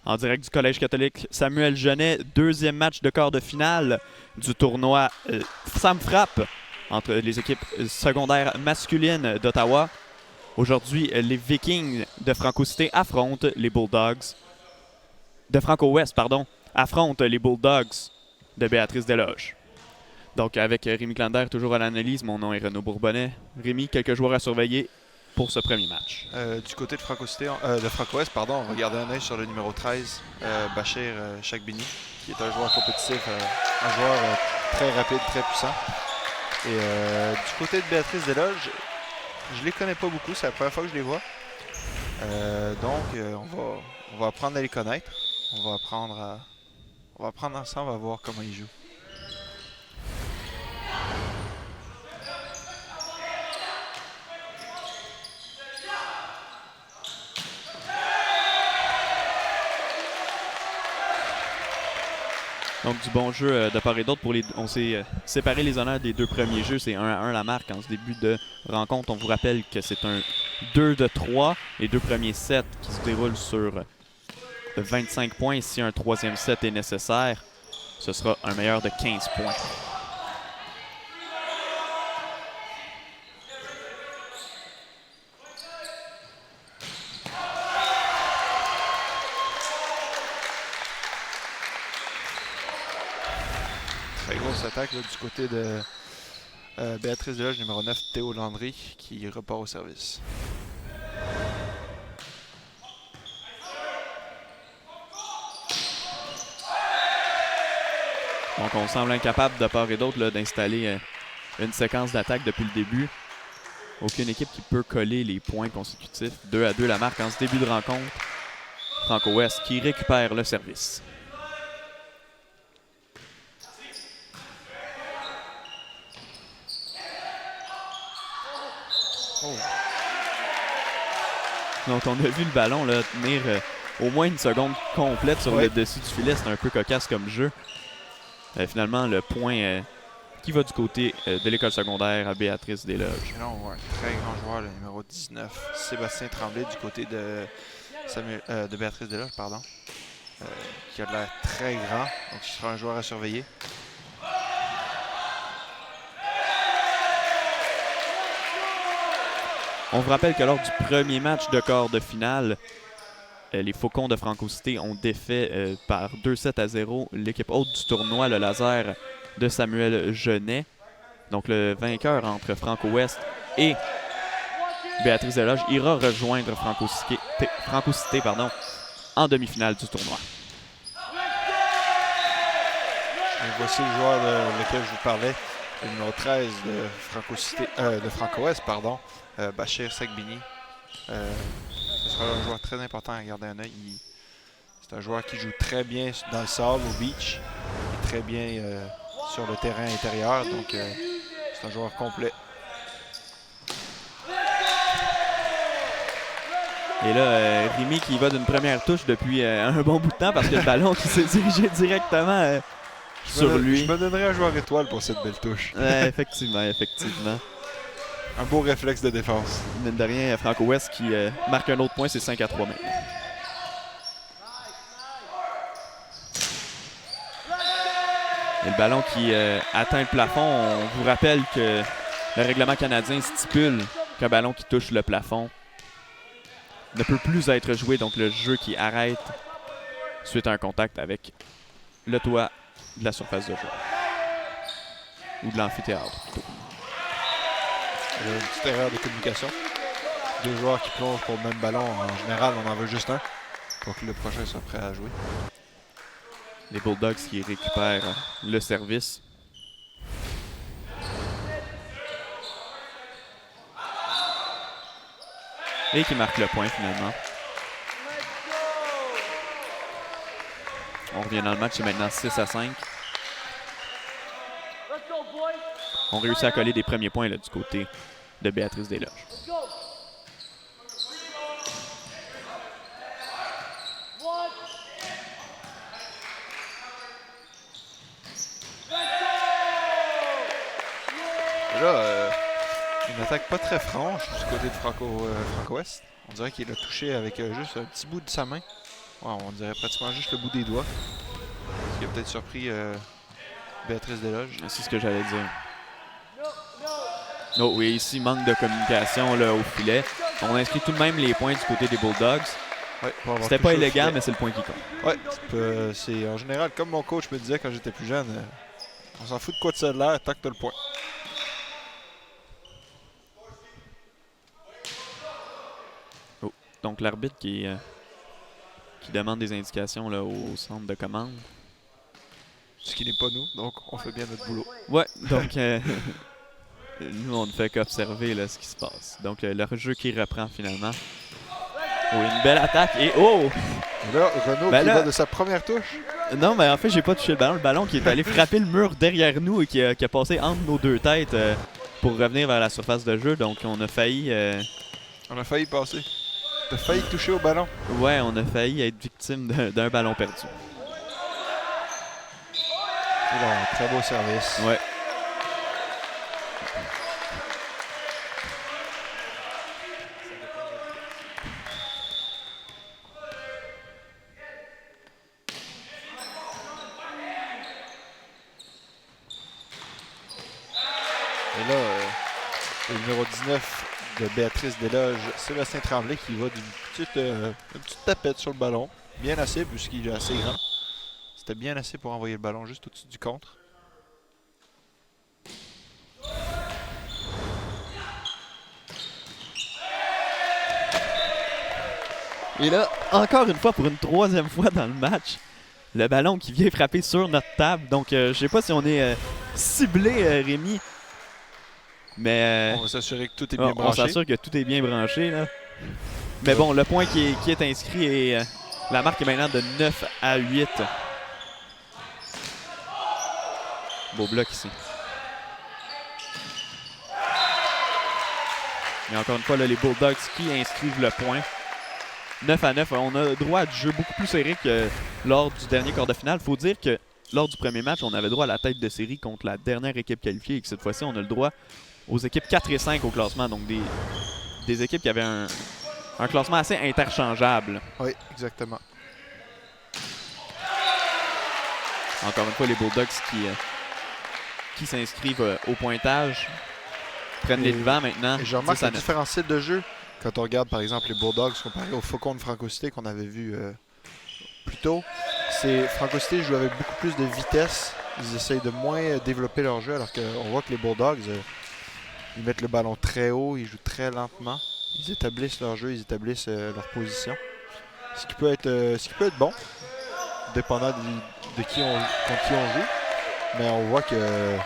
En direct du Collège catholique Samuel Genet, deuxième match de quart de finale du tournoi Sam Frappe entre les équipes secondaires masculines d'Ottawa. Aujourd'hui, les Vikings de Franco-Cité affrontent les Bulldogs de Franco-Ouest, affrontent les Bulldogs de Béatrice-des-Loges. Donc avec Rémi Clander toujours à l'analyse, mon nom est Renaud Bourbonnais. Rémi, quelques joueurs à surveiller pour ce premier match. Du côté de Franco-Ouest, on regardait un œil sur le numéro 13, Bachir Chakbini, qui est un joueur compétitif, un joueur très rapide, très puissant. Et du côté de Béatrice-des-Loges, je les connais pas beaucoup, c'est la première fois que je les vois. On va apprendre à les connaître. On va apprendre ensemble à voir comment ils jouent. Donc du bon jeu de part et d'autre. On s'est séparé les honneurs des deux premiers jeux. C'est 1-1 la marque en ce début de rencontre. On vous rappelle que c'est un 2 de 3. Les deux premiers sets qui se déroulent sur 25 points. Si un troisième set est nécessaire, ce sera un meilleur de 15 points. Très grosse attaque là, du côté de Béatrice-des-Loges, numéro 9, Théo Landry, qui repart au service. Donc on semble incapable de part et d'autre d'installer une séquence d'attaque depuis le début. Aucune équipe qui peut coller les points consécutifs. 2-2 la marque en ce début de rencontre. Franco-Ouest qui récupère le service. Oh. Donc on a vu le ballon là, tenir au moins une seconde complète sur le dessus du filet. C'est un peu cocasse comme jeu. Finalement, le point qui va du côté de l'école secondaire à Béatrice-des-Loges. Et là, on voit un très grand joueur, le numéro 19, Sébastien Tremblay, du côté de Béatrice-des-Loges, qui a de l'air très grand, donc il sera un joueur à surveiller. On vous rappelle que lors du premier match de quart de finale, les Faucons de Franco-Cité ont défait par 2-7-0 l'équipe haute du tournoi, le Laser de Samuel Genet. Donc le vainqueur entre Franco-Ouest et Béatrice-des-Loges ira rejoindre Franco-Cité en demi-finale du tournoi. Et voici le joueur lequel je vous parlais, le numéro 13 de Franco-Ouest, Bachir Chakbini. Ce sera un joueur très important à garder un œil. C'est un joueur qui joue très bien dans le sable, au beach, et très bien sur le terrain intérieur, donc c'est un joueur complet. Et là, Rémi qui va d'une première touche depuis un bon bout de temps parce que le ballon qui s'est dirigé directement sur lui. Je me donnerais un joueur étoile pour cette belle touche. Effectivement. Un beau réflexe de défense. Mine de rien, Franco-Ouest qui marque un autre point, c'est 5-3 maintenant. Et le ballon qui atteint le plafond, on vous rappelle que le règlement canadien stipule qu'un ballon qui touche le plafond ne peut plus être joué, donc le jeu qui arrête suite à un contact avec le toit de la surface de jeu. Ou de l'amphithéâtre plutôt. Une petite erreur de communication. Deux joueurs qui plongent pour le même ballon. En général, on en veut juste un pour que le prochain soit prêt à jouer. Les Bulldogs qui récupèrent le service. Et qui marquent le point finalement. On revient dans le match, c'est maintenant 6-5. On réussit à coller des premiers points là, du côté de Béatrice-des-Loges. Là, une attaque pas très franche du côté de Franco-Ouest. On dirait qu'il a touché avec juste un petit bout de sa main. on dirait pratiquement juste le bout des doigts. Ce qui a peut-être surpris Béatrice Desloges. C'est ce que j'allais dire. Oh oui, ici, manque de communication là, au filet. On inscrit tout de même les points du côté des Bulldogs. Ouais, c'était pas élégant, mais c'est le point qui compte. Ouais, c'est en général, comme mon coach me disait quand j'étais plus jeune, on s'en fout de quoi de ça de l'air, tant que t'as le point. Oh, donc l'arbitre qui demande des indications là, au centre de commande. Ce qui n'est pas nous, donc on fait bien notre boulot. Ouais, donc nous on ne fait qu'observer là, ce qui se passe. Donc le jeu qui reprend finalement. Oh, une belle attaque et oh! Et là, Renaud qui va de sa première touche. Non, mais en fait, j'ai pas touché le ballon. Le ballon qui est allé frapper le mur derrière nous et qui a passé entre nos deux têtes pour revenir vers la surface de jeu. Donc, on a failli... On a failli passer. T'as failli toucher au ballon. Ouais, on a failli être victime d'un ballon perdu. Et là, très beau service. Ouais. Et là, le numéro 19 de Béatrice Desloges, Sébastien Tremblay, qui va d'une petite tapette sur le ballon. Bien assez, puisqu'il est assez grand. C'était bien assez pour envoyer le ballon juste au-dessus du contre. Et là, encore une fois, pour une troisième fois dans le match, le ballon qui vient frapper sur notre table. Donc, je sais pas si on est ciblé, Rémi. Mais on va s'assurer que tout est bien branché. On s'assure que tout est bien branché. Là. Mais bon, le point qui est inscrit et la marque est maintenant de 9-8. Beau bloc ici. Et encore une fois, là, les Bulldogs qui inscrivent le point. 9-9, on a droit à du jeu beaucoup plus serré que lors du dernier quart de finale. Il faut dire que lors du premier match, on avait droit à la tête de série contre la dernière équipe qualifiée et que cette fois-ci, on a le droit aux équipes 4 et 5 au classement. Donc des équipes qui avaient un classement assez interchangeable. Oui, exactement. Encore une fois, les Bulldogs qui s'inscrivent au pointage prennent les devants maintenant. Et je remarque un différentiel de jeu. Quand on regarde par exemple les Bulldogs comparé aux Faucons de Franco-Cité qu'on avait vu plus tôt, Franco-Cité joue avec beaucoup plus de vitesse. Ils essayent de moins développer leur jeu alors qu'on voit que les Bulldogs, ils mettent le ballon très haut, ils jouent très lentement. Ils établissent leur jeu, ils établissent leur position. Ce qui peut être bon, dépendant contre qui on joue. Mais on voit que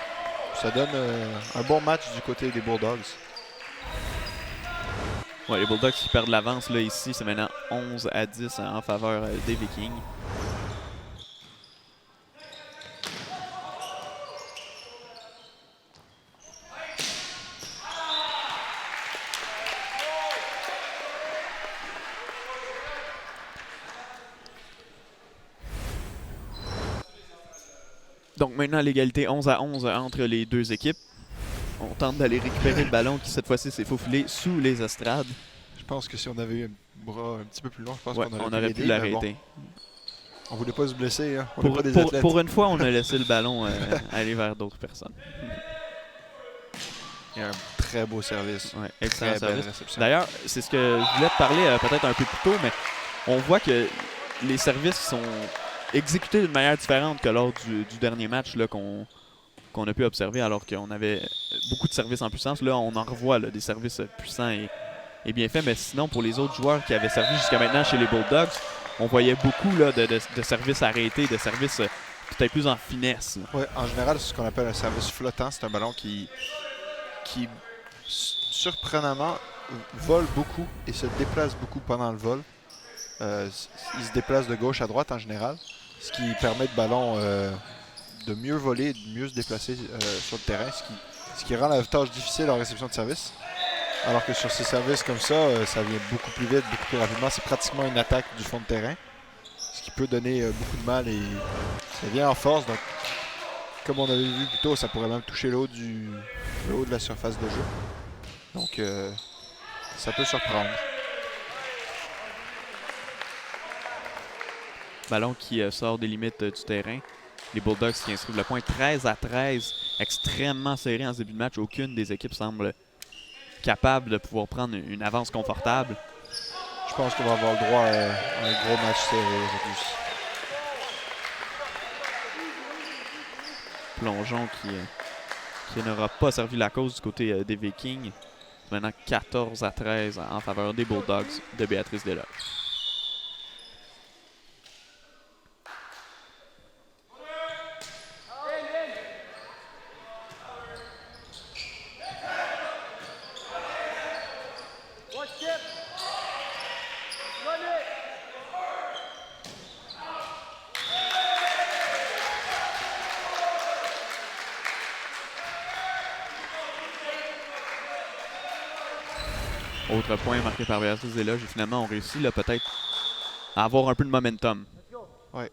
ça donne un bon match du côté des Bulldogs. Ouais, les Bulldogs qui perdent l'avance là ici, c'est maintenant 11-10 en faveur des Vikings. Donc maintenant l'égalité 11-11 entre les deux équipes. On tente d'aller récupérer le ballon qui cette fois-ci s'est faufilé sous les estrades. Je pense que si on avait eu un bras un petit peu plus long, je pense qu'on aurait pu l'arrêter. Bon, on voulait pas se blesser, hein. Pour une fois, on a laissé le ballon aller vers d'autres personnes. Il y a un très beau service. Ouais, excellent service. D'ailleurs, c'est ce que je voulais te parler peut-être un peu plus tôt, mais on voit que les services sont exécutés d'une manière différente que lors du dernier match là, qu'on a pu observer alors qu'on avait beaucoup de services en puissance. Là, on en revoit là, des services puissants et bien faits, mais sinon, pour les autres joueurs qui avaient servi jusqu'à maintenant chez les Bulldogs, on voyait beaucoup là, de services arrêtés, de services peut-être plus en finesse. Oui, en général, c'est ce qu'on appelle un service flottant. C'est un ballon qui surprenamment vole beaucoup et se déplace beaucoup pendant le vol. Il se déplace de gauche à droite en général, ce qui permet de ballon de mieux voler, de mieux se déplacer sur le terrain, ce qui rend la tâche difficile en réception de service. Alors que sur ces services comme ça, ça vient beaucoup plus vite, beaucoup plus rapidement. C'est pratiquement une attaque du fond de terrain, ce qui peut donner beaucoup de mal et ça vient en force. Donc, comme on avait vu plus tôt, ça pourrait même toucher le haut de la surface de jeu. Donc, ça peut surprendre. Ballon qui sort des limites du terrain. Les Bulldogs qui inscrivent le point 13-13. Extrêmement serré en ce début de match. Aucune des équipes semble capable de pouvoir prendre une avance confortable. Je pense qu'on va avoir le droit à un gros match serré aujourd'hui. Plongeon qui n'aura pas servi la cause du côté des Vikings. Maintenant 14-13 en faveur des Bulldogs de Béatrice Desloges. Autre point marqué par Béatrice Desloges et finalement on réussit là peut-être à avoir un peu de momentum. Oui,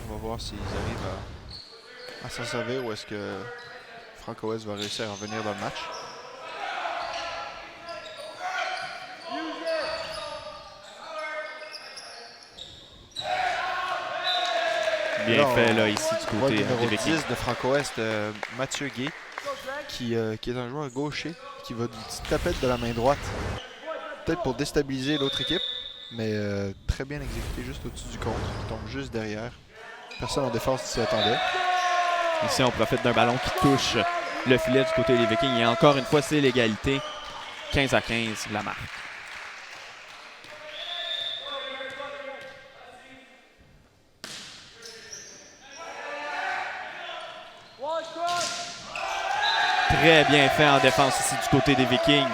on va voir s'ils arrivent à s'en servir ou est-ce que Franco-Ouest va réussir à revenir dans le match. Bien là, fait là ici du On voit le côté numéro des 10 Vikings. de Franco-Ouest, Mathieu Gay, qui est un joueur gaucher, qui va d'une petite tapette de la main droite. Peut-être pour déstabiliser l'autre équipe, mais très bien exécuté juste au-dessus du contre. Il tombe juste derrière. Personne en défense s'y attendait. Ici on profite d'un ballon qui touche le filet du côté des Vikings et encore une fois c'est l'égalité. 15-15 la marque. Très bien fait en défense ici du côté des Vikings.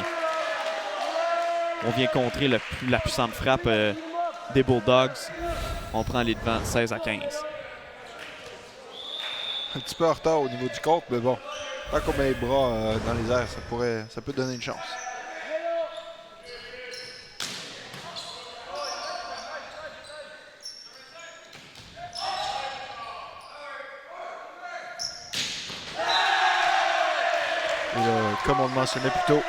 On vient contrer la puissante frappe des Bulldogs. On prend les devants 16-15. Un petit peu en retard au niveau du contre, mais bon, tant qu'on met les bras dans les airs, ça peut donner une chance. Et là, comme on le mentionnait plus tôt,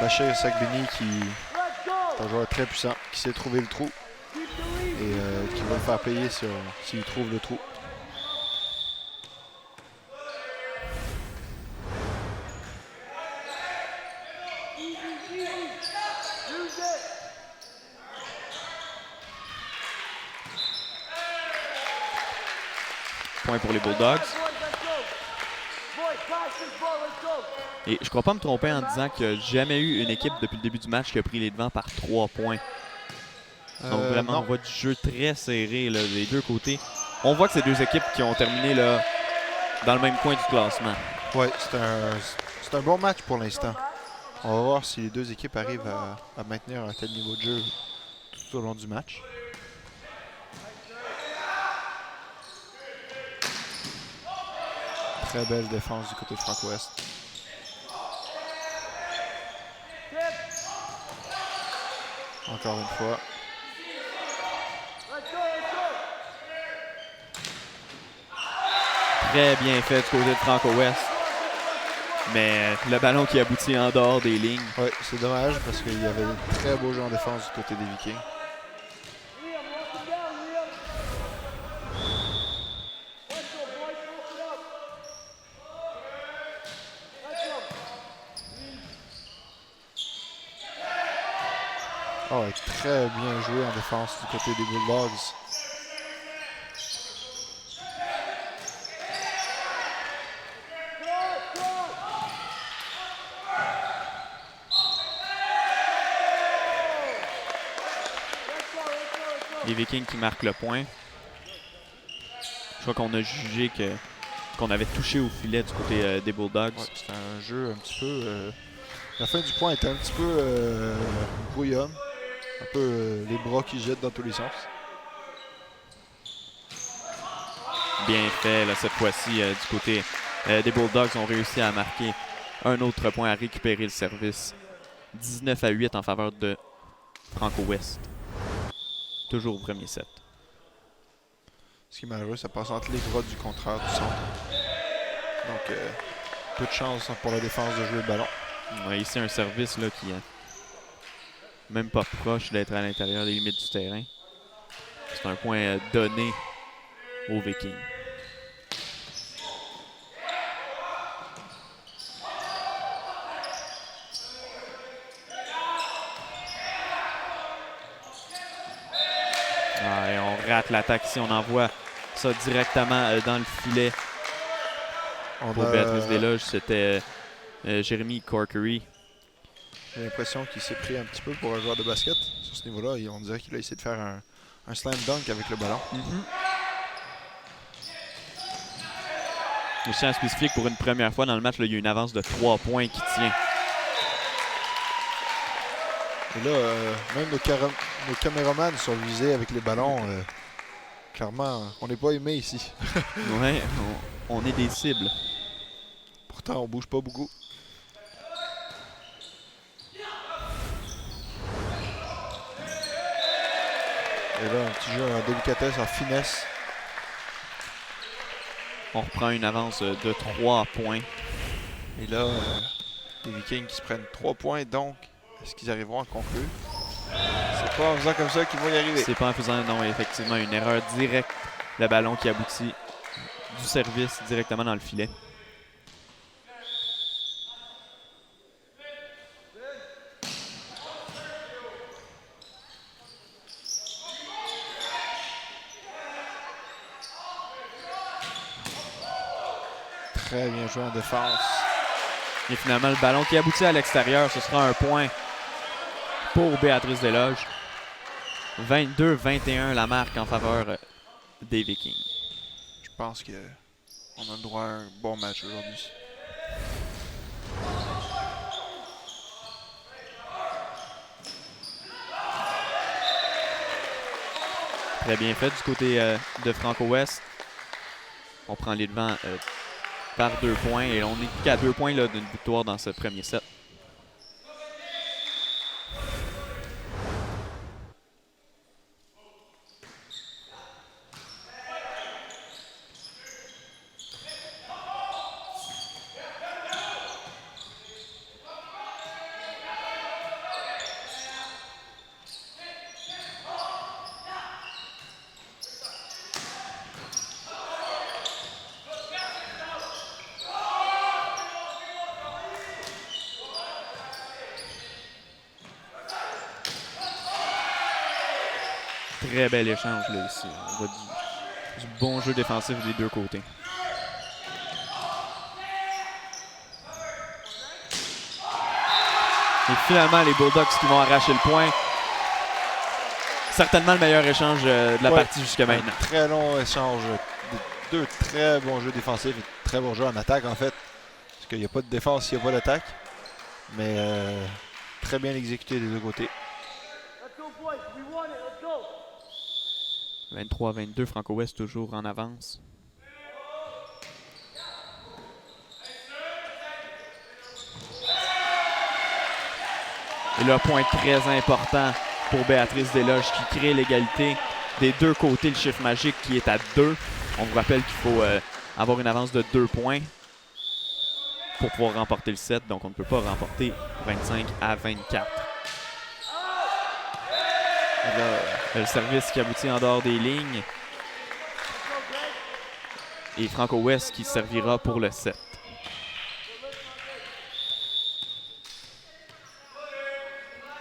Bachir Sagbini qui est un joueur très puissant, qui sait trouver le trou et qui va le faire payer s'il trouve le trou. Point pour les Bulldogs. Et je ne crois pas me tromper en disant qu'il n'y a jamais eu une équipe depuis le début du match qui a pris les devants par 3 points. Donc vraiment, Non. on voit du jeu très serré là, des deux côtés. On voit que c'est deux équipes qui ont terminé là, dans le même coin du classement. Oui, c'est un bon match pour l'instant. On va voir si les deux équipes arrivent à maintenir un tel niveau de jeu tout au long du match. Très belle défense du côté de Franco-Ouest. Encore une fois. Très bien fait du côté de Franco-Ouest. Mais le ballon qui aboutit en dehors des lignes. Oui, c'est dommage parce qu'il y avait un très beau jeu en défense du côté des Vikings. Oh, très bien joué en défense du côté des Bulldogs. Les Vikings qui marquent le point. Je crois qu'on a jugé qu'on avait touché au filet du côté des Bulldogs. Ouais, c'était un jeu un petit peu... la fin du point était un petit peu brouillonne. Un peu les bras qui jettent dans tous les sens. Bien fait là, cette fois-ci du côté des Bulldogs. Ont réussi à marquer un autre point, à récupérer le service. 19-8 en faveur de Franco-Ouest. Toujours au premier set. Ce qui est malheureux, ça passe entre les bras du contraire du centre. Donc, peu de chance pour la défense de jouer le ballon. Ouais, ici, un service là, qui est même pas proche d'être à l'intérieur des limites du terrain. C'est un point donné aux Vikings. Ah, et on rate l'attaque ici. On envoie ça directement dans le filet. Pour Béatrice Desloges, c'était Jérémy Corkery. J'ai l'impression qu'il s'est pris un petit peu pour un joueur de basket sur ce niveau-là. Et on dirait qu'il a essayé de faire un slam dunk avec le ballon. Je tiens à spécifier que pour une première fois dans le match, là, il y a une avance de 3 points qui tient. Et là, même nos caméramans sont visés avec les ballons. Clairement, on n'est pas aimé ici. Ouais, on est des cibles. Pourtant, on bouge pas beaucoup. Et là, un petit jeu en délicatesse, en finesse. On reprend une avance de 3 points. Et là, les Vikings qui se prennent 3 points, donc est-ce qu'ils arriveront à conclure? C'est pas en faisant comme ça qu'ils vont y arriver. C'est pas en faisant, non, effectivement, une erreur directe. Le ballon qui aboutit du service directement dans le filet. Très bien joué en défense. Et finalement, le ballon qui aboutit à l'extérieur, ce sera un point pour Béatrice Desloges. 22-21 la marque en faveur des Vikings. Je pense qu'on a le droit à un bon match aujourd'hui. Très bien fait du côté de Franco-Ouest. On prend les devants par 2 points et on est qu'à 2 points d'une victoire dans ce premier set. Très bel échange là ici. On voit du bon jeu défensif des deux côtés. Et finalement, les Bulldogs qui vont arracher le point. Certainement le meilleur échange de la partie jusqu'à maintenant. Un très long échange. Deux très bons jeux défensifs et très bons jeux en attaque en fait. Parce qu'il n'y a pas de défense s'il n'y a pas d'attaque. Mais très bien exécuté des deux côtés. 23-22, Franco-Ouest toujours en avance. Et là, point très important pour Béatrice Desloges qui crée l'égalité des deux côtés. Le chiffre magique qui est à 2. On vous rappelle qu'il faut avoir une avance de 2 points pour pouvoir remporter le set. Donc, on ne peut pas remporter 25-24. Et là, le service qui aboutit en dehors des lignes. Et Franco-Ouest qui servira pour le set.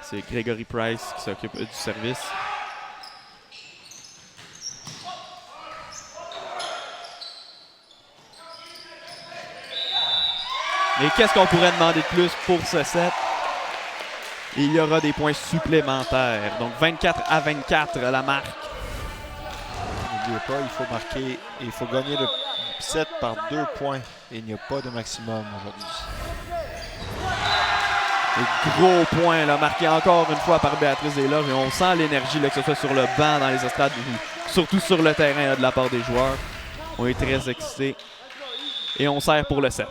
C'est Gregory Price qui s'occupe du service. Et qu'est-ce qu'on pourrait demander de plus pour ce set? Il y aura des points supplémentaires. Donc 24-24 la marque. N'oubliez pas, il faut marquer et il faut gagner le set par 2 points. Et il n'y a pas de maximum aujourd'hui. Gros point là, marqué encore une fois par Béatrice Desloges. Et on sent l'énergie, que ce soit sur le banc, dans les estrades, surtout sur le terrain là, de la part des joueurs. On est très excités. Et on sert pour le set.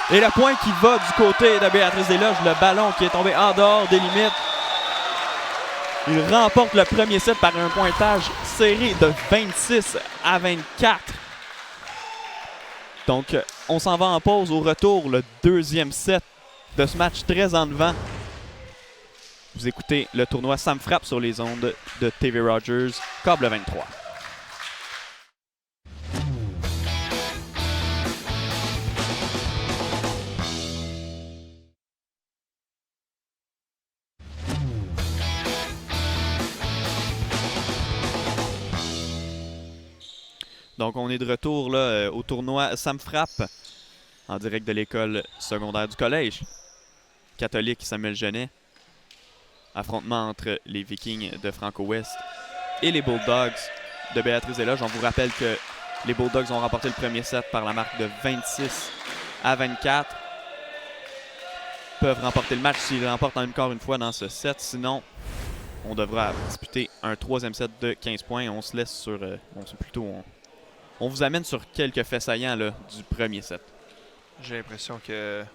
Et le point qui va du côté de Béatrice Desloges, le ballon qui est tombé en dehors des limites. Il remporte le premier set par un pointage serré de 26-24. Donc, on s'en va en pause. Au retour, le deuxième set de ce match très en devant. Vous écoutez le tournoi Sam Frappe sur les ondes de TV Rogers, câble 23. Donc, on est de retour là, au tournoi Sam Frappe, en direct de l'école secondaire du collège catholique Samuel Genet. Affrontement entre les Vikings de Franco-Ouest et les Bulldogs de Béatrice-des-Loges. On vous rappelle que les Bulldogs ont remporté le premier set par la marque de 26-24. Peuvent remporter le match s'ils remportent encore une fois dans ce set. Sinon, on devra disputer un troisième set de 15 points. On se laisse sur... on vous amène sur quelques faits saillants là, du premier set. J'ai l'impression que...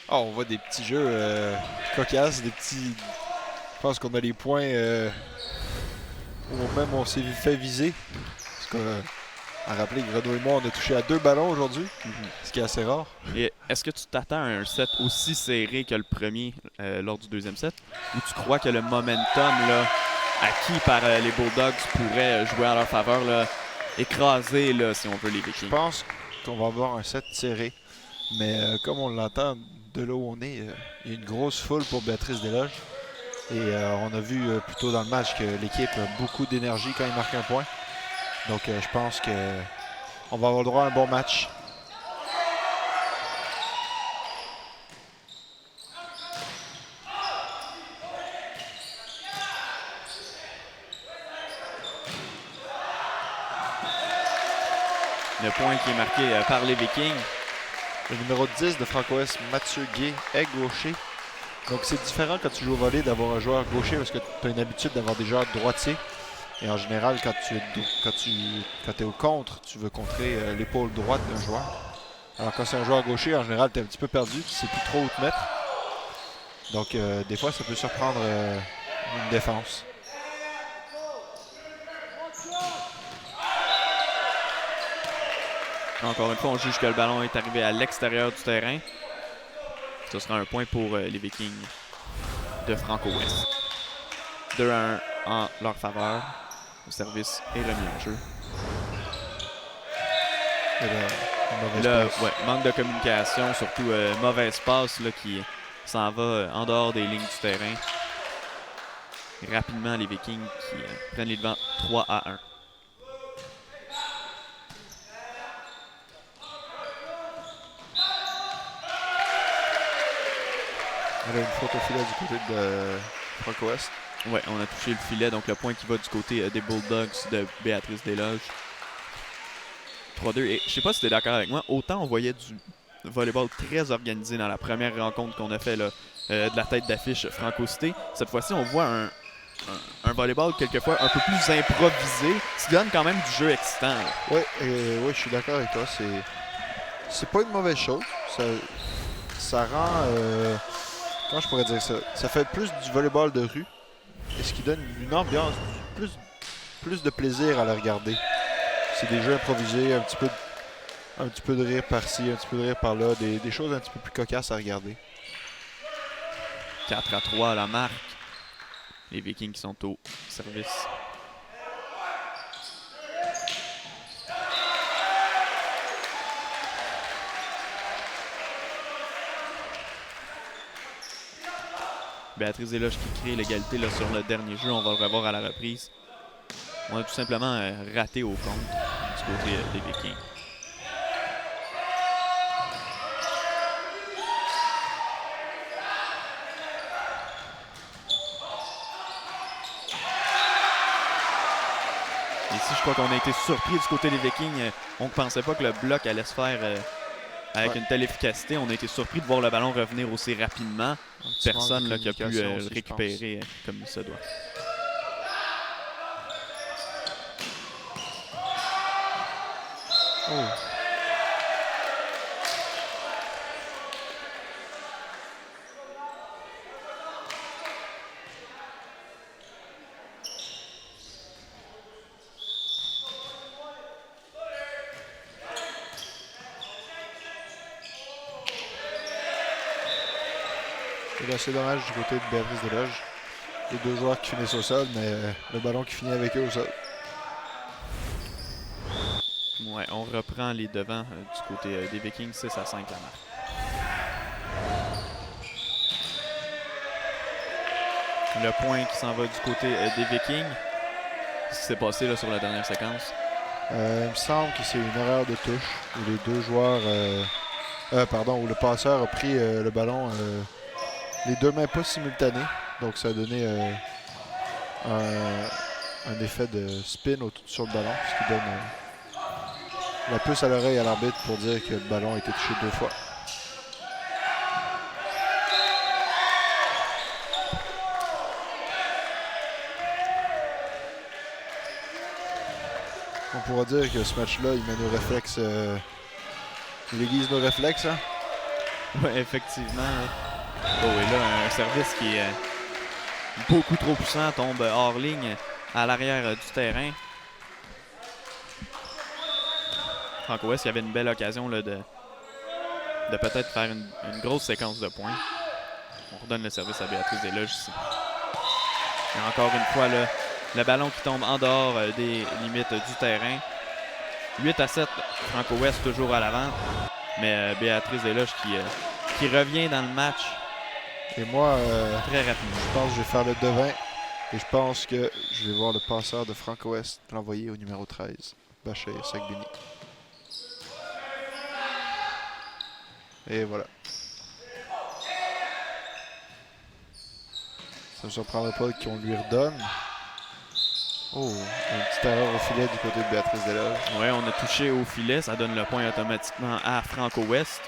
Oh, on voit des petits jeux cocasses, des petits... Je pense qu'on a les points où même on s'est fait viser. Parce que, à rappeler, Grenouille et moi, on a touché à 2 ballons aujourd'hui, ce qui est assez rare. Et est-ce que tu t'attends à un set aussi serré que le premier lors du deuxième set? Ou tu crois que le momentum là, acquis par les Bulldogs pourrait jouer en leur faveur, là, écraser, là, si on veut, les Vikings? Je pense qu'on va avoir un set serré. Mais comme on l'entend de là où on est, il y a une grosse foule pour Béatrice-des-Loges. Et on a vu plus tôt dans le match que l'équipe a beaucoup d'énergie quand il marque un point. Donc je pense qu'on va avoir le droit à un bon match. Le point qui est marqué par les Vikings. Le numéro 10 de Franco-Ouest, Mathieu Guay, est gaucher. Donc c'est différent quand tu joues au volley d'avoir un joueur gaucher parce que tu as une habitude d'avoir des joueurs droitiers. Et en général, quand tu es au contre, tu veux contrer l'épaule droite d'un joueur. Alors quand c'est un joueur gaucher, en général, tu es un petit peu perdu, tu sais plus trop où te mettre. Donc des fois, ça peut surprendre une défense. Encore une fois, on juge que le ballon est arrivé à l'extérieur du terrain. Ce sera un point pour les Vikings de Franco-Ouest. 2-1 en leur faveur. Le service est remis en jeu. Là, ouais, manque de communication, surtout mauvaise passe là, qui s'en va en dehors des lignes du terrain. Rapidement, les Vikings qui prennent les devants 3-1. Il y a une faute au filet du côté de Franco-Ouest. Ouais, on a touché le filet, donc le point qui va du côté des Bulldogs de Béatrice-des-Loges. 3-2. Et je sais pas si tu es d'accord avec moi, autant on voyait du volleyball très organisé dans la première rencontre qu'on a fait là, de la tête d'affiche Franco-Cité. Cette fois-ci, on voit un volleyball quelquefois un peu plus improvisé, ce qui donne quand même du jeu excitant. Oui, je suis d'accord avec toi. C'est pas une mauvaise chose. Ça rend... comment je pourrais dire ça? Ça fait plus du volleyball de rue. Et ce qui donne une ambiance, plus de plaisir à la regarder. C'est des jeux improvisés, un petit peu de rire par-ci, un petit peu de rire par-là, des choses un petit peu plus cocasses à regarder. 4-3 à la marque. Les Vikings qui sont au service. Béatrice-des-Loges qui crée l'égalité là, sur le dernier jeu. On va le revoir à la reprise. On a tout simplement raté au compte du côté des Vikings. Ici, je crois qu'on a été surpris du côté des Vikings. On ne pensait pas que le bloc allait se faire avec une telle efficacité. On a été surpris de voir le ballon revenir aussi rapidement. Personne là, qui a pu le récupérer comme il se doit. Oh. Et là, c'est dommage du côté de Béatrice Desloges. Les deux joueurs qui finissent au sol, mais le ballon qui finit avec eux au sol. Ouais, on reprend les devants du côté des Vikings, 6-5 la marque. Le point qui s'en va du côté des Vikings. Qu'est-ce qui s'est passé là, sur la dernière séquence? Il me semble que c'est une erreur de touche où les deux joueurs, où le passeur a pris le ballon les deux mains pas simultanées. Donc ça a donné un effet de spin sur le ballon, ce qui donne la puce à l'oreille à l'arbitre pour dire que le ballon a été touché 2 fois. On pourra dire que ce match-là, il met nos réflexes. Il aiguise nos réflexes. Hein? Oui, effectivement. Oh, et là, un service qui est beaucoup trop puissant tombe hors ligne à l'arrière du terrain. Franco West, il y avait une belle occasion là, de peut-être faire une grosse séquence de points. On redonne le service à Béatrice Desloges ici. Et encore une fois, là, le ballon qui tombe en dehors des limites du terrain. 8-7, Franco West toujours à l'avant. Mais Béatrice Desloges qui revient dans le match. Et moi, très rapidement. Je pense que je vais faire le devin. Et je pense que je vais voir le passeur de Franco West l'envoyer au numéro 13, Bachir Sagbini. Et voilà. Ça ne me surprendrait pas qu'on lui redonne. Oh, une petite erreur au filet du côté de Béatrice Desloges. Oui, on a touché au filet. Ça donne le point automatiquement à Franco West,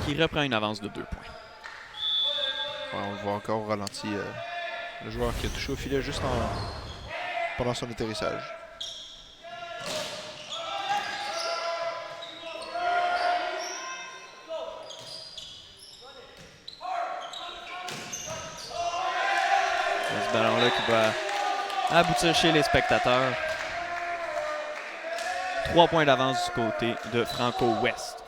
qui reprend une avance de 2 points. Ouais, on le voit encore au ralenti. Le joueur qui a touché au filet juste pendant son atterrissage. Ce ballon-là qui va aboutir chez les spectateurs. 3 points d'avance du côté de Franco West.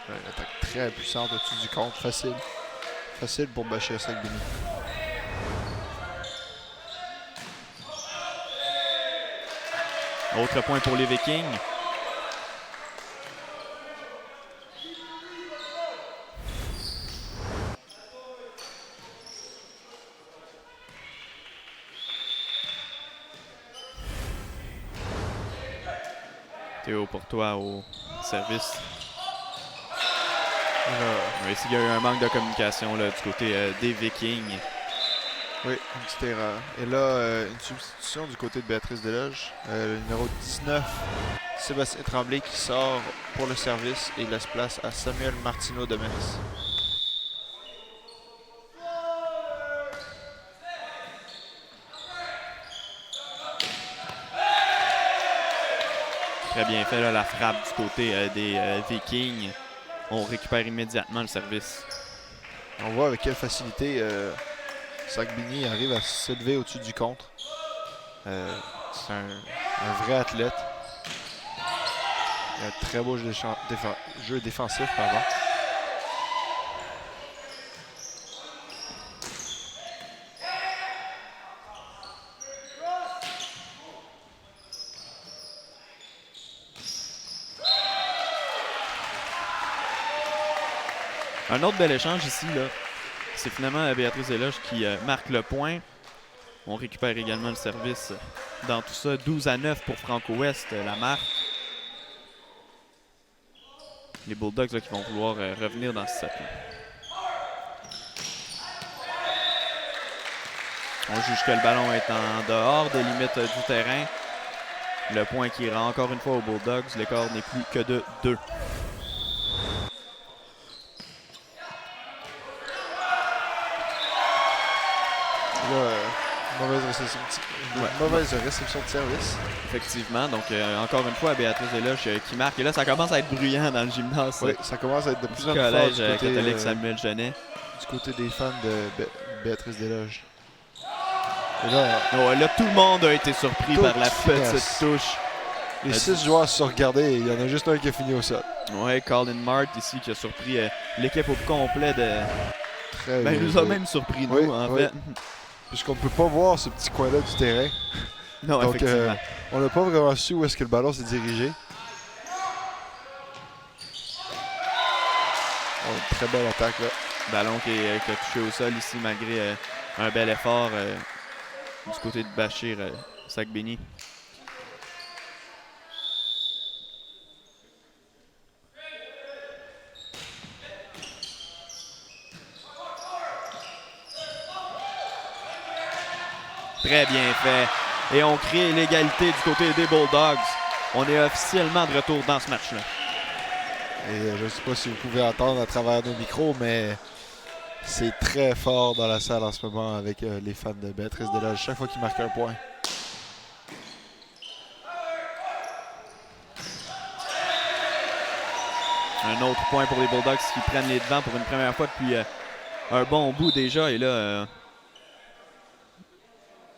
Une attaque très puissante au-dessus du compte. Facile. Facile pour Bachir Sagbini. Autre point pour les Vikings. Théo, pour toi au service. Oui, il y a eu un manque de communication là, du côté des Vikings. Oui, une petite erreur. Et là, une substitution du côté de Béatrice Desloges. Le numéro 19, Sébastien Tremblay, qui sort pour le service et laisse place à Samuel Martineau de Metz. Très bien fait là, la frappe du côté des Vikings. On récupère immédiatement le service. On voit avec quelle facilité Sagbini arrive à s'élever au-dessus du contre. C'est un vrai athlète. Il a un très beau jeu défensif. Pardon. Un autre bel échange ici, là. C'est finalement Béatrice Desloges qui marque le point. On récupère également le service dans tout ça. 12-9 pour Franco West, la marque. Les Bulldogs là, qui vont vouloir revenir dans ce set-là. On juge que le ballon est en dehors des limites du terrain. Le point qui ira encore une fois aux Bulldogs. L'écart n'est plus que de 2. Là, mauvaise réception de service. Effectivement. Donc, encore une fois, Béatrice Desloges qui marque. Et là, ça commence à être bruyant dans le gymnase. Oui, ça commence à être de plus en plus fort collège du côté, catholique Samuel Genet. Du côté des fans de Béatrice Desloges. Et là, là, tout le monde a été surpris par la petite touche Les 6 joueurs se sont regardés et il y en a juste un qui a fini au sol. Ouais, Colin Mart ici qui a surpris l'équipe au complet de... Très bien. Il nous a même surpris, nous, en fait. Puisqu'on ne peut pas voir ce petit coin-là du terrain. Non, donc, effectivement. On n'a pas vraiment su où est-ce que le ballon s'est dirigé. Très belle attaque, là. Ballon qui a touché au sol ici, malgré un bel effort du côté de Bachir Sagbini. Très bien fait. Et on crée l'égalité du côté des Bulldogs. On est officiellement de retour dans ce match-là. Et je ne sais pas si vous pouvez entendre à travers nos micros, mais c'est très fort dans la salle en ce moment avec les fans de Béatrice Desloges chaque fois qu'ils marquent un point. Un autre point pour les Bulldogs qui prennent les devants pour une première fois depuis un bon bout déjà. Et là,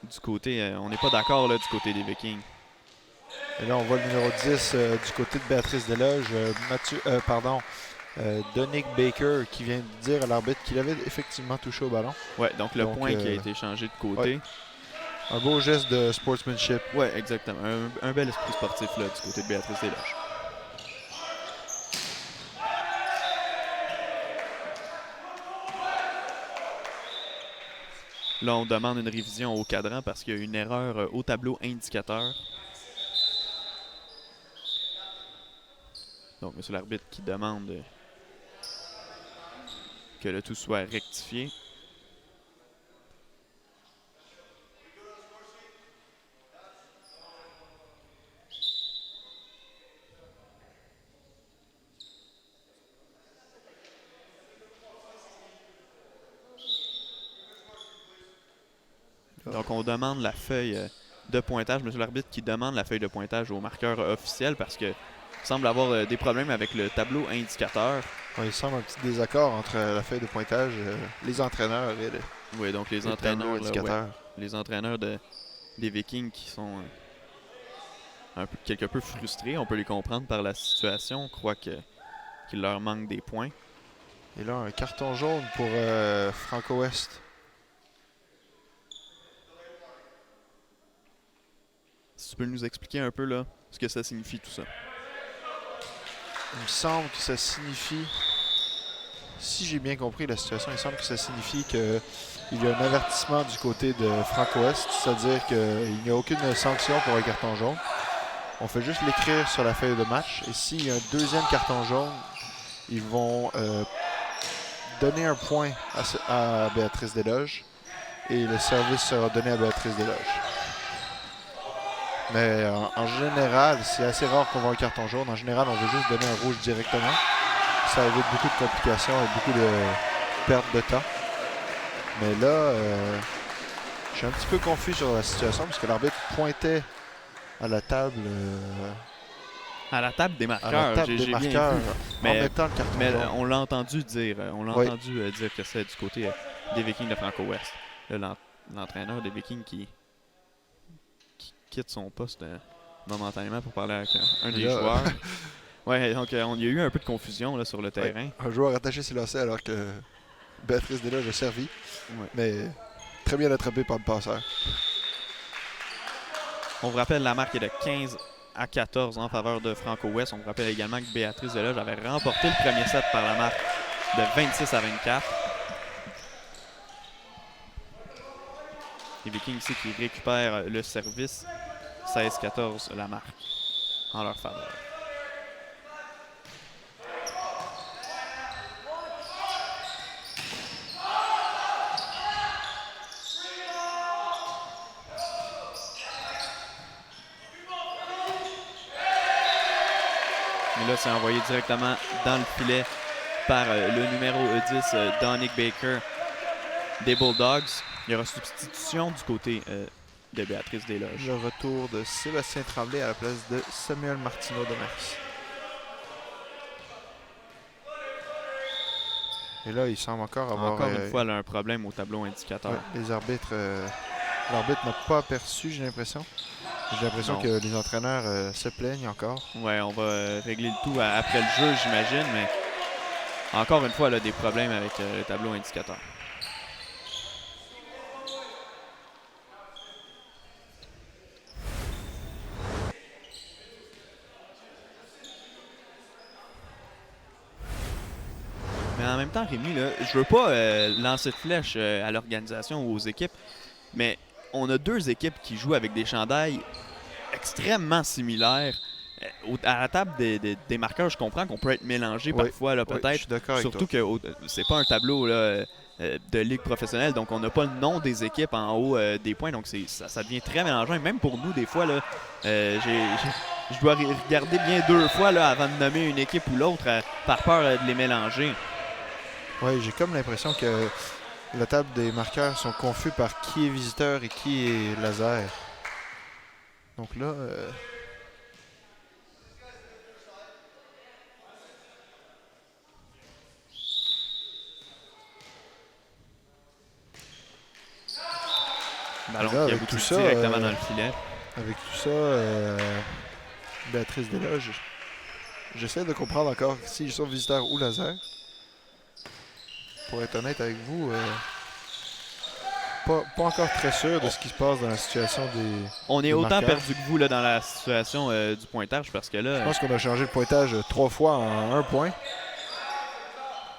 du côté, on n'est pas d'accord là du côté des Vikings. Et là, on voit le numéro 10 du côté de Béatrice Desloges, Donick Baker, qui vient de dire à l'arbitre qu'il avait effectivement touché au ballon. Ouais, donc le point qui a été changé de côté. Ouais. Un beau geste de sportsmanship. Ouais, exactement. Un bel esprit sportif là, du côté de Béatrice Desloges. Là, on demande une révision au cadran parce qu'il y a une erreur au tableau indicateur. Donc, monsieur l'arbitre qui demande que le tout soit rectifié. Donc, on demande la feuille de pointage. Monsieur l'arbitre qui demande la feuille de pointage au marqueur officiel parce qu'il semble avoir des problèmes avec le tableau indicateur. Ouais, il semble un petit désaccord entre la feuille de pointage, les entraîneurs et oui, donc les entraîneurs, les entraîneurs des Vikings qui sont quelque peu frustrés. On peut les comprendre par la situation. On croit qu'il leur manque des points. Et là, un carton jaune pour Franco West. Si tu peux nous expliquer un peu là ce que ça signifie tout ça. Il me semble que ça signifie, si j'ai bien compris la situation, il me semble que ça signifie qu'il y a un avertissement du côté de Franco West, c'est-à-dire qu'il n'y a aucune sanction pour un carton jaune. On fait juste l'écrire sur la feuille de match. Et s'il y a un deuxième carton jaune, ils vont donner un point à Béatrice Desloges et le service sera donné à Béatrice Desloges. Mais en général, c'est assez rare qu'on voit un carton jaune. En général, on veut juste donner un rouge directement. Ça évite beaucoup de complications et beaucoup de perte de temps. Mais là, je suis un petit peu confus sur la situation parce que l'arbitre pointait à la table. À la table des marqueurs. À la table des marqueurs en mettant le carton jaune. On l'a entendu dire. Entendu dire que c'est du côté des Vikings de Franco West. L'entraîneur des Vikings qui quitte son poste momentanément pour parler avec un des joueurs. Ouais, donc il y a eu un peu de confusion là, sur le terrain. Un joueur attaché ses lacets alors que Béatrice Desloges a servi. Ouais. Mais très bien attrapé par le passeur. On vous rappelle, la marque est de 15-14 en faveur de Franco West. On vous rappelle également que Béatrice Desloges avait remporté le premier set par la marque de 26-24. Les Vikings ici qui récupèrent le service. 16-14 la marque en leur faveur. Mais là, c'est envoyé directement dans le filet par le numéro 10, Donick Baker des Bulldogs. Il y aura substitution du côté de Béatrice Desloges. Le retour de Sébastien Tremblay à la place de Samuel Martineau de Mers. Et là, il semble encore avoir... Encore une fois, là, un problème au tableau indicateur. Ouais, les arbitres... l'arbitre n'a pas aperçu, j'ai l'impression. J'ai l'impression Non. que les entraîneurs se plaignent encore. Ouais, on va régler le tout après le jeu, j'imagine, mais encore une fois, là, des problèmes avec le tableau indicateur. Mais en même temps, Rémi, là, je veux pas lancer de flèche à l'organisation ou aux équipes, mais on a deux équipes qui jouent avec des chandails extrêmement similaires. À la table des marqueurs, je comprends qu'on peut être mélangé Oui, parfois, là, oui, je peut-être. suis d'accord avec Surtout toi. que c'est pas un tableau là, de ligue professionnelle, donc on n'a pas le nom des équipes en haut des points, donc ça devient très mélangeant. Et même pour nous, des fois, là, je dois regarder bien deux fois là, avant de nommer une équipe ou l'autre par peur de les mélanger. Oui, j'ai comme l'impression que la table des marqueurs sont confus par qui est visiteur et qui est laser. Donc là, Ballon là, qui avec aboutit tout ça, directement dans le filet. avec tout ça, Béatrice Desloges, j'essaie de comprendre encore s'ils sont visiteurs ou laser. Pour être honnête avec vous, pas encore très sûr de ce qui se passe dans la situation des On est des autant marqueurs. perdu que vous là, dans la situation du pointage parce que Je là, pense qu'on a changé le pointage 3 fois en 1 point.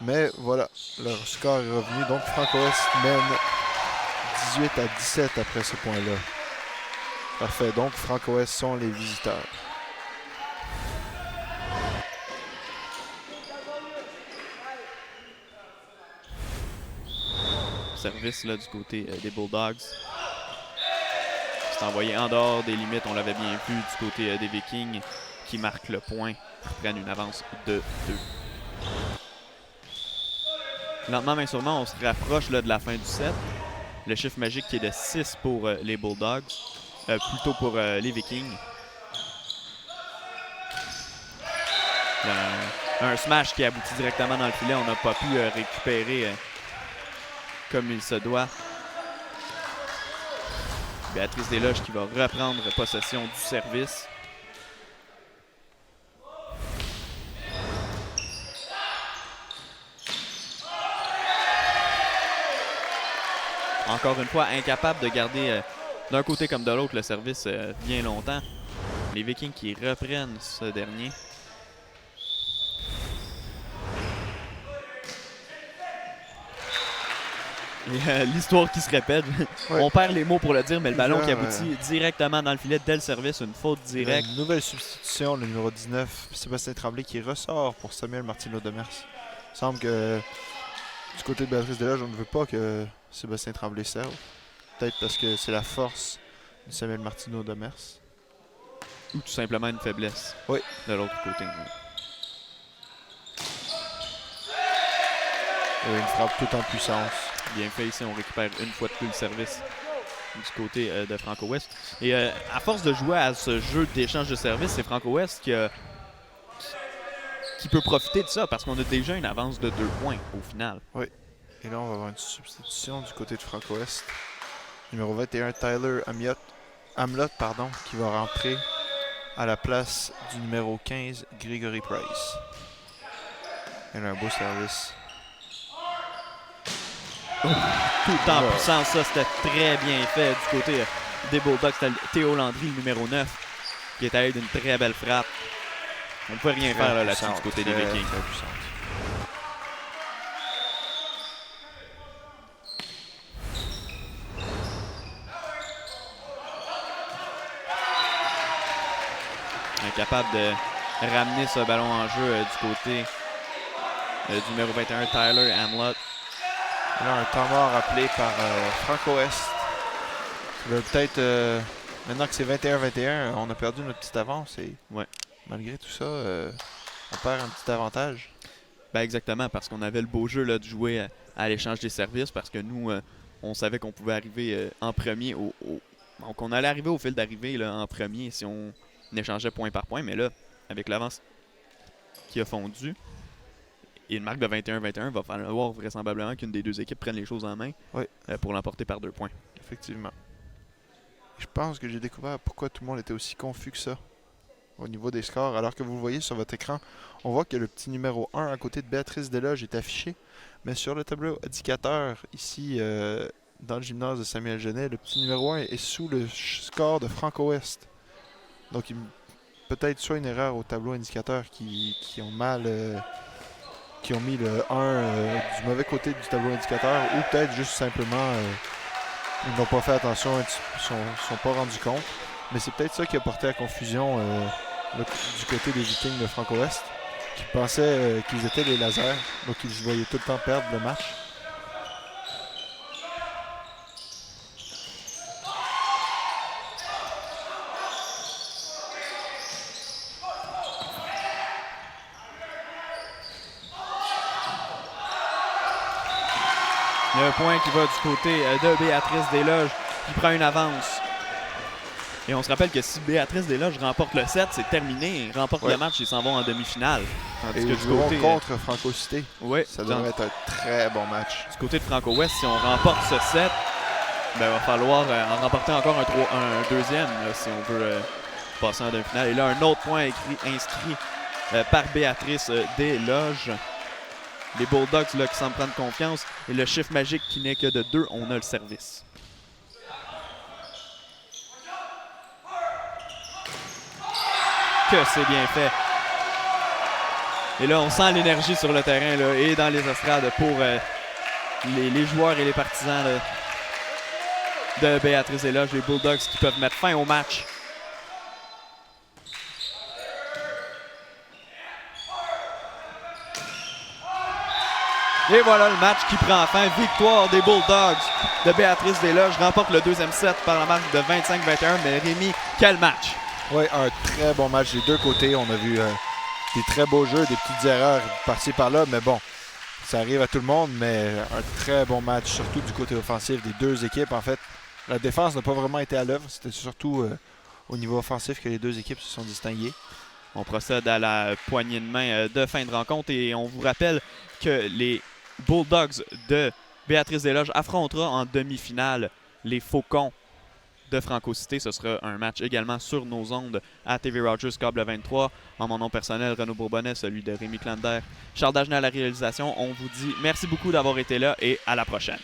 Mais voilà, leur score est revenu. Donc Franco-Est mène 18 à 17 après ce point-là. Parfait. Donc Franco-Est sont les visiteurs. service là, du côté des Bulldogs. C'est envoyé en dehors des limites, on l'avait bien vu du côté des Vikings qui marquent le point, prennent une avance de 2. Lentement mais sûrement, on se rapproche là, de la fin du set. Le chiffre magique qui est de 6 pour les Bulldogs, plutôt pour les Vikings. Un smash qui aboutit directement dans le filet, on n'a pas pu récupérer comme il se doit. Béatrice Desloges qui va reprendre possession du service. Encore une fois, incapable de garder d'un côté comme de l'autre le service bien longtemps. Les Vikings qui reprennent ce dernier. L'histoire qui se répète. Ouais. On perd les mots pour le dire, mais le ballon qui Plusieurs, aboutit directement dans le filet dès le service, une faute directe. Une nouvelle substitution, le numéro 19, Sébastien Tremblay, qui ressort pour Samuel Martino Demers. Il semble que du côté de Béatrice Desloges, on ne veut pas que Sébastien Tremblay serve. Peut-être parce que c'est la force de Samuel Martino Demers. Ou tout simplement une faiblesse Oui. de l'autre côté. Et une frappe toute en puissance. Bien fait ici, on récupère une fois de plus le service du côté de Franco-Ouest. Et à force de jouer à ce jeu d'échange de services, c'est Franco-Ouest qui peut profiter de ça parce qu'on a déjà une avance de 2 points au final. Oui. Et là, on va avoir une substitution du côté de Franco-Ouest. Numéro 21, Tyler Hamlott, qui va rentrer à la place du numéro 15, Gregory Price. Il a un beau service. Tout en puissance, ça c'était très bien fait du côté des Bulldogs. C'était Théo Landry, le numéro 9, qui est allé d'une très belle frappe. On ne peut rien faire là-dessus du côté des Vikings. Très puissante. Incapable de ramener ce ballon en jeu du côté du numéro 21, Tyler Hamlott. Là, un temps mort appelé par Franco-Est. Ça veut peut-être, maintenant que c'est 21-21, on a perdu notre petite avance et Ouais. malgré tout ça, on perd un petit avantage. Ben exactement, parce qu'on avait le beau jeu là, de jouer à l'échange des services, parce que nous, on savait qu'on pouvait arriver en premier. Donc on allait arriver au fil d'arrivée là, en premier si on échangeait point par point, mais là, avec l'avance qui a fondu, et une marque de 21-21, va falloir vraisemblablement qu'une des deux équipes prenne les choses en main Oui. pour l'emporter par 2 points. Effectivement. Je pense que j'ai découvert pourquoi tout le monde était aussi confus que ça au niveau des scores. Alors que vous le voyez sur votre écran, on voit que le petit numéro 1 à côté de Béatrice Desloges est affiché. Mais sur le tableau indicateur, ici, dans le gymnase de Samuel Genet, le petit numéro 1 est sous le score de Franco-Ouest. Donc, peut-être soit une erreur au tableau indicateur qui ont mal... qui ont mis le 1 du mauvais côté du tableau indicateur, ou peut-être juste simplement ils n'ont pas fait attention, ils ne sont pas rendus compte. Mais c'est peut-être ça qui a porté à confusion du côté des Vikings de Franco-Ouest, qui pensaient qu'ils étaient les lasers, donc ils se voyaient tout le temps perdre le match. Le point qui va du côté de Béatrice Desloges qui prend une avance. Et on se rappelle que si Béatrice Desloges remporte le set, c'est terminé. Ils remportent le match et s'en vont en demi-finale. Tandis que du côté contre Franco-Cité, ça devrait être un très bon match. Du côté de Franco-Ouest, si on remporte ce set, ben, il va falloir en remporter encore un deuxième là, si on veut passer en demi-finale. Et là, un autre point inscrit par Béatrice Desloges. Les Bulldogs là, qui semblent prendre confiance. Et le chiffre magique qui n'est que de 2, on a le service. Que c'est bien fait. Et là, on sent l'énergie sur le terrain là, et dans les estrades pour les joueurs et les partisans là, de Béatrice Desloges, les Bulldogs qui peuvent mettre fin au match. Et voilà le match qui prend fin. Victoire des Bulldogs de Béatrice Desloges. Remporte le deuxième set par la marque de 25-21. Mais Rémi, quel match! Oui, un très bon match des deux côtés. On a vu des très beaux jeux, des petites erreurs par-ci par-là. Mais bon, ça arrive à tout le monde. Mais un très bon match, surtout du côté offensif des deux équipes. En fait, la défense n'a pas vraiment été à l'œuvre. C'était surtout au niveau offensif que les deux équipes se sont distinguées. On procède à la poignée de main de fin de rencontre. Et on vous rappelle que les Bulldogs de Béatrice Desloges affrontera en demi-finale les Faucons de Franco-Cité. Ce sera un match également sur nos ondes à TV Rogers Câble 23. En mon nom personnel, Renaud Bourbonnais, celui de Rémi Clander, Charles Dagenet à la réalisation. On vous dit merci beaucoup d'avoir été là et à la prochaine.